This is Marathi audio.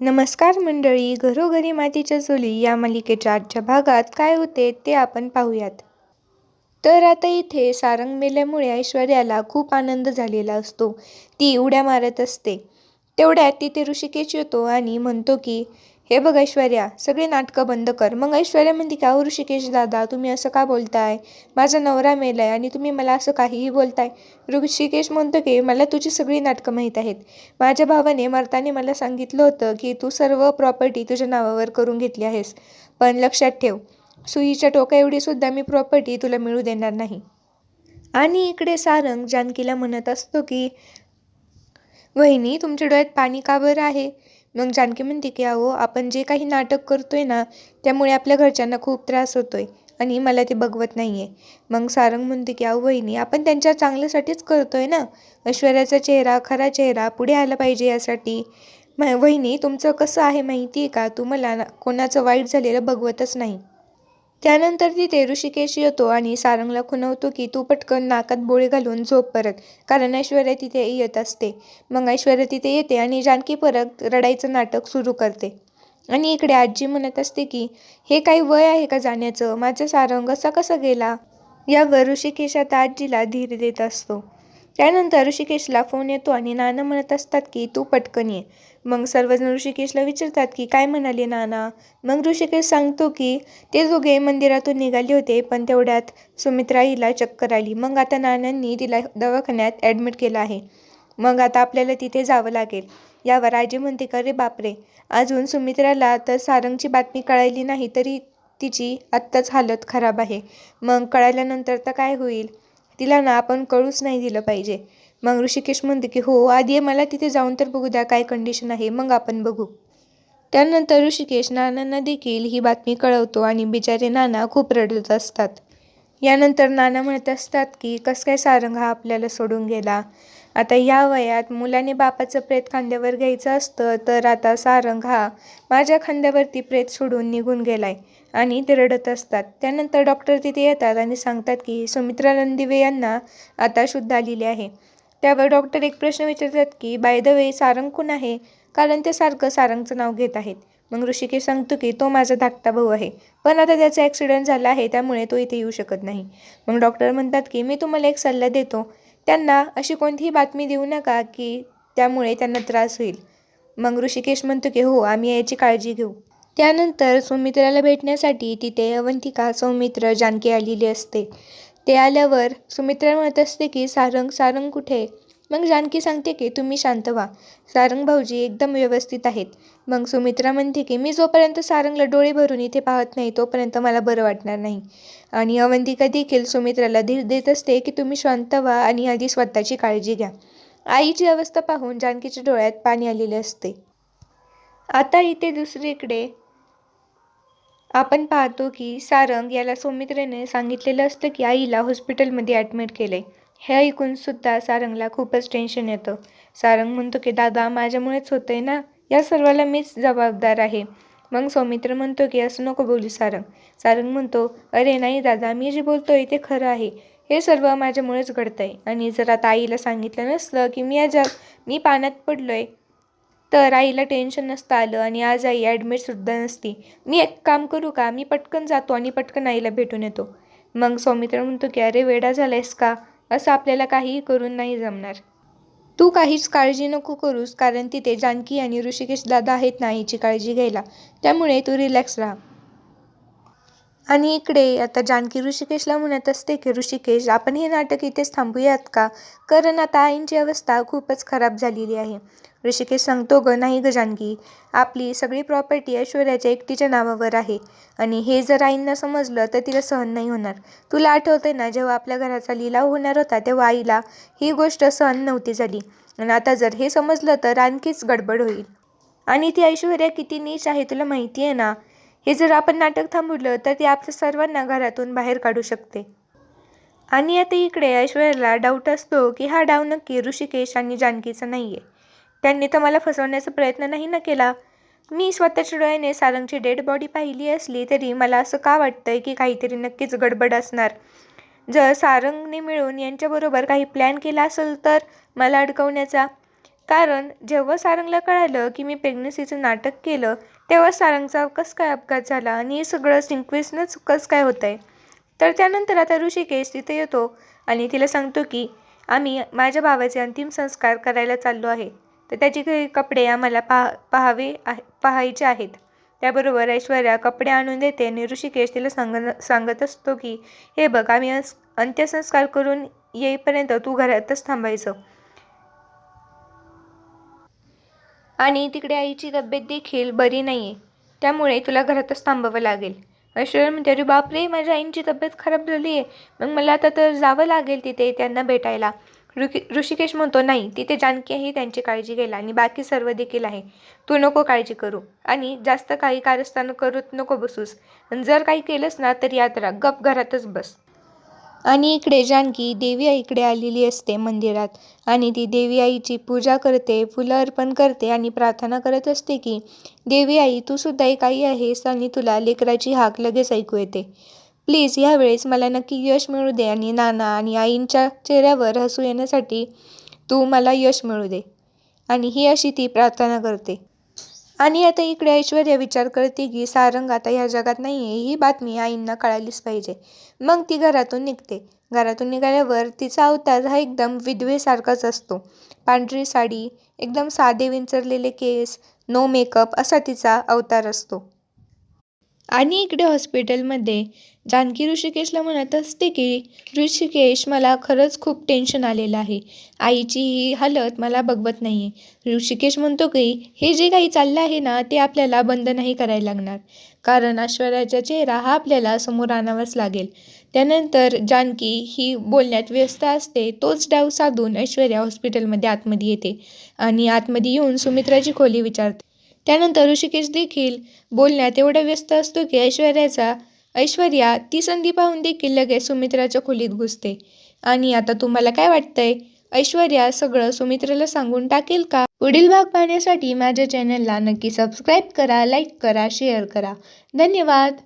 नमस्कार मंडळी, घरोघरी मातीच्या चुली या मालिकेच्या आजच्या भागात काय होते ते आपण पाहूयात. तर आता इथे सारंग मेल्यामुळे ऐश्वर्याला खूप आनंद झालेला असतो. ती उड्या मारत असते. तेवढ्यात तिथे ऋषिकेश येतो आणि म्हणतो की हे बघ ऐश्वर्या, सगळे नाटकं बंद कर. मग ऐश्वर्या म्हणते की अहो ऋषिकेश दादा, तुम्ही असं का बोलताय? माझा नवरा मेलाय आणि तुम्ही मला असं काहीही बोलताय. ऋषिकेश म्हणतो की मला तुझी सगळी नाटकं माहीत आहेत. माझ्या भावाने मरताना मला सांगितलं होतं की तू सर्व प्रॉपर्टी तुझ्या नावावर करून घेतली आहेस. पण लक्षात ठेव, सुईच्या टोका एवढी सुद्धा मी प्रॉपर्टी तुला मिळू देणार नाही. आणि इकडे सारंग जानकीला म्हणत असतो की वहिनी, तुमच्या डोळ्यात पाणी का बरं आहे? मग जानकी म्हणते की अहो, आपण जे काही नाटक करतोय ना, त्यामुळे आपल्या घरच्यांना खूप त्रास होतोय आणि मला ते बघवत नाहीये. मग सारंग म्हणते की अहो वहिनी, आपण त्यांच्या चांगल्यासाठीच करतोय ना. ऐश्वर्याचा चेहरा, खरा चेहरा पुढे आला पाहिजे यासाठी. वहिनी, तुमचं कसं आहे माहिती आहे का, तुम्हाला कोणाचं वाईट झालेलं बघवतच नाही. त्यानंतर तिथे ऋषिकेश येतो आणि सारंगला खुणवतो की तू पटकन नाकात बोळे घालून झोप परत, कारण ऐश्वर्या तिथे येत असते. मग ऐश्वर्या तिथे येते आणि जानकी परत रडायचं नाटक सुरू करते. आणि इकडे आजी म्हणत असते की हे काही वय आहे का जाण्याचं? माझा सारंग असा कसा गेला? यावर ऋषिकेश आता आजीला धीर देत असतो. त्यानंतर ऋषिकेशला फोन येतो आणि नाना म्हणत असतात की तू पटकन ये. मग सर्वजण ऋषिकेशला विचारतात की काय म्हणाले नाना? मग ऋषिकेश सांगतो की ते दोघे मंदिरातून निघाले होते, पण तेवढ्यात सुमित्राईला चक्कर आली. मग आता नानांनी तिला दवाखान्यात ॲडमिट केलं आहे. मग आता आपल्याला तिथे जावं लागेल. यावर आजी म्हणते का रे बापरे, अजून सुमित्राला तर सारंगची बातमी कळाली नाही तरी तिची आत्ताच हालत खराब आहे. मग कळाल्यानंतर तर काय होईल? तिला ना आपण कळूच नाही दिलं पाहिजे. मग ऋषिकेश म्हणते की हो, आधी मला तिथे जाऊन तर बघू द्या काय कंडिशन आहे, मग आपण बघू. त्यानंतर ऋषिकेश नानांना देखील ही बातमी कळवतो आणि बिचारे नाना खूप रडत असतात. यानंतर नाना म्हणत असतात की कसं काय सारंग हा आपल्याला सोडून गेला. आता या वयात मुलाने बापाचं प्रेत खांद्यावर घ्यायचं असतं, तर आता सारंग हा माझ्या खांद्यावरती प्रेत सोडून निघून गेलाय आणि ते रडत असतात. त्यानंतर डॉक्टर तिथे येतात आणि सांगतात की सुमित्रा रणदिवे यांना आता शुद्ध आलेली आहे. त्यावर डॉक्टर एक प्रश्न विचारतात की बाय द वे, सारंग कोण आहे? कारण ते सारखं सारंगचं नाव घेत आहेत. मग ऋषिकेश सांगतो की तो माझा धाकटा भाऊ आहे, पण आता त्याचा ॲक्सिडेंट झाला आहे, त्यामुळे तो इथे येऊ शकत नाही. मग डॉक्टर म्हणतात की मी तुम्हाला एक सल्ला देतो, त्यांना अशी कोणतीही बातमी देऊ नका की त्यामुळे त्यांना त्रास होईल. मग ऋषिकेश म्हणतो की हो, आम्ही याची काळजी घेऊ. त्यानंतर सुमित्राला भेटण्यासाठी तिथे अवंतिका, सौमित्र, जानकी आलेली असते. ते आल्यावर सुमित्रा म्हणत असते की सारंग सारंग कुठे? मग जानकी सांगते की तुम्ही शांत व्हा, सारंग भाऊजी एकदम व्यवस्थित आहेत. मग सुमित्रा म्हणते की मी जोपर्यंत सारंगला डोळे भरून इथे पाहत नाही तोपर्यंत मला बरं वाटणार नाही. आणि अवंतिका देखील सुमित्राला धीर देत असते की तुम्ही शांत व्हा आणि आधी स्वतःची काळजी घ्या. आईची अवस्था पाहून जानकीच्या डोळ्यात पाणी आलेले असते. आता इथे दुसरीकडे आपण पाहतो की सारंग याला सौमित्रेने सांगितलेलं असतं की आईला हॉस्पिटलमध्ये ॲडमिट केलंय. हे ऐकून सुद्धा सारंगला खूपच टेन्शन येतं. सारंग म्हणतो की दादा, माझ्यामुळेच होतंय ना, या सर्वाला मीच जबाबदार आहे. मग सौमित्र म्हणतो की असं नको बोलू सारंग. सारंग म्हणतो अरे नाही दादा, मी जे बोलतोय ते खरं आहे. हे सर्व माझ्यामुळेच घडतंय आणि जर आता आईला सांगितलं नसलं की मी पाण्यात पडलोय, तर आईला टेन्शन नसतं आलं आणि आज आई ॲडमिटसुद्धा नसती. मी एक काम करू का, मी पटकन जातो आणि पटकन आईला भेटून येतो. मग सौमित्र म्हणतो की अरे वेडा झालायस का, असं आपल्याला काहीही करून नाही जमणार. तू काहीच काळजी नको करूस, कारण तिथे जानकी आणि ऋषिकेश दादा आहेत ना आईची काळजी घ्यायला, त्यामुळे तू रिलॅक्स राहा. आणि इकडे आता जानकी ऋषिकेशला म्हणत असते की ऋषिकेश, आपण हे नाटक इथेच थांबूयात का, कारण आता आईंची अवस्था खूपच खराब झालेली आहे. ऋषिकेश सांगतो ग नाही ग जानकी, आपली सगळी प्रॉपर्टी ऐश्वर्याच्या एकटीच्या नावावर आहे आणि हे जर आईंना समजलं तर तिला सहन नाही होणार. तुला आठवतंय ना, जेव्हा आपल्या घराचा लिलाव होणार होता तेव्हा आईला ही गोष्ट सहन नव्हती झाली, आणि आता जर हे समजलं तर आणखीच गडबड होईल. आणि ती ऐश्वर्या किती नीच आहे तुला माहिती आहे ना. हे जर आपण नाटक थांबवलं तर ती आपल्या सर्वांना घरातून बाहेर काढू शकते. आणि आता इकडे ऐश्वर्याला डाऊट असतो की हा डाव नक्की ऋषिकेश आणि जानकीचा नाहीये. त्यांनी तर मला फसवण्याचा प्रयत्न नाही ना केला. मी स्वतःच्या डोळ्याने सारंगची डेड बॉडी पाहिली असली तरी मला असं का वाटतंय की काहीतरी नक्कीच गडबड असणार. जर सारंगने मिळून यांच्याबरोबर काही प्लॅन केला असेल तर मला अडकवण्याचा, कारण जेव्हा सारंगला कळालं की मी प्रेग्नन्सीचं नाटक केलं तेव्हा सारंगचा कसं काय अपघात झाला आणि हे सगळं सिक्वेन्सनंच कसं काय होत आहे. तर त्यानंतर आता ऋषिकेश तिथे येतो आणि तिला सांगतो की आम्ही माझ्या भावाचे अंतिम संस्कार करायला चाललो आहे, तर त्याचे काही कपडे आम्हाला पाहायचे आहेत. त्याबरोबर ऐश्वर्या कपडे आणून देते आणि ऋषिकेश तिला सांगत असतो की हे बघ, आम्ही अंत्यसंस्कार करून येईपर्यंत तू घरातच थांबायचं. आणि तिकडे आईची तब्येत देखील बरी नाही आहे, त्यामुळे तुला घरातच थांबावं लागेल. ऐश्वर्या म्हणते, अरे बापरे, माझ्या आईंची तब्येत खराब झाली आहे, मग मला आता तर जावं लागेल तिथे त्यांना भेटायला. ऋषिकेश म्हणतो, नाही, तिथे जानकी आहे, त्यांची काळजी घ्यायला आणि बाकी सर्व देखील आहे, तू नको काळजी करू आणि जास्त काही कारस्थान करत नको बसूस. जर काही केलंस ना तर याद राहा, गप घरातच बस. आणि इकडे जानकी देवी आईकडे आलेली असते मंदिरात आणि ती देवी आईची पूजा करते, फुलं अर्पण करते आणि प्रार्थना करत असते की देवी आई, तू सुद्धा एक आई आहेस आणि तुला लेकराची हाक लगेच ऐकू येते. प्लीज यावेळेस मला नक्की यश मिळू दे आणि नाना आणि आईंच्या चेहऱ्यावर हसू येण्यासाठी तू मला यश मिळू दे. आणि ही अशी ती प्रार्थना करते. आणि आता इकडे ऐश्वर्या विचार करते की सारंग आता ह्या जगात नाही आहे, ही बातमी आईंना कळालीच पाहिजे. मग ती घरातून निघते. घरातून निघाल्यावर तिचा अवतार हा एकदम विधवेसारखाच असतो. पांढरी साडी, एकदम साधे विंचरलेले केस, नो मेकअप असा तिचा अवतार असतो. आणि इकडे हॉस्पिटलमध्ये जानकी ऋषिकेशला म्हणत असते की ऋषिकेश, मला खरंच खूप टेन्शन आलेलं आहे, आईची ही हालत मला बघवत नाही आहे. ऋषिकेश म्हणतो की हे जे काही चाललं आहे ना ते आपल्याला बंद नाही करायला लागणार, कारण ऐश्वर्याचा चेहरा हा आपल्याला समोर आणावाच लागेल. त्यानंतर जानकी ही बोलण्यात व्यस्त असते. तोच डाव साधून ऐश्वर्या हॉस्पिटलमध्ये आतमध्ये येते आणि आतमध्ये येऊन सुमित्राची खोली विचारते. त्यानंतर ऋषिकेश देखील बोलण्यात एवढा व्यस्त असतो की ऐश्वर्या ती संधी पाहून देखील लगेच सुमित्राच्या खोलीत घुसते. आणि आता तुम्हाला काय वाटतंय, ऐश्वर्या सगळं सुमित्राला सांगून टाकेल का? पुढील भाग पाहण्यासाठी माझ्या चॅनलला नक्की सबस्क्राईब करा, लाईक करा, शेअर करा. धन्यवाद.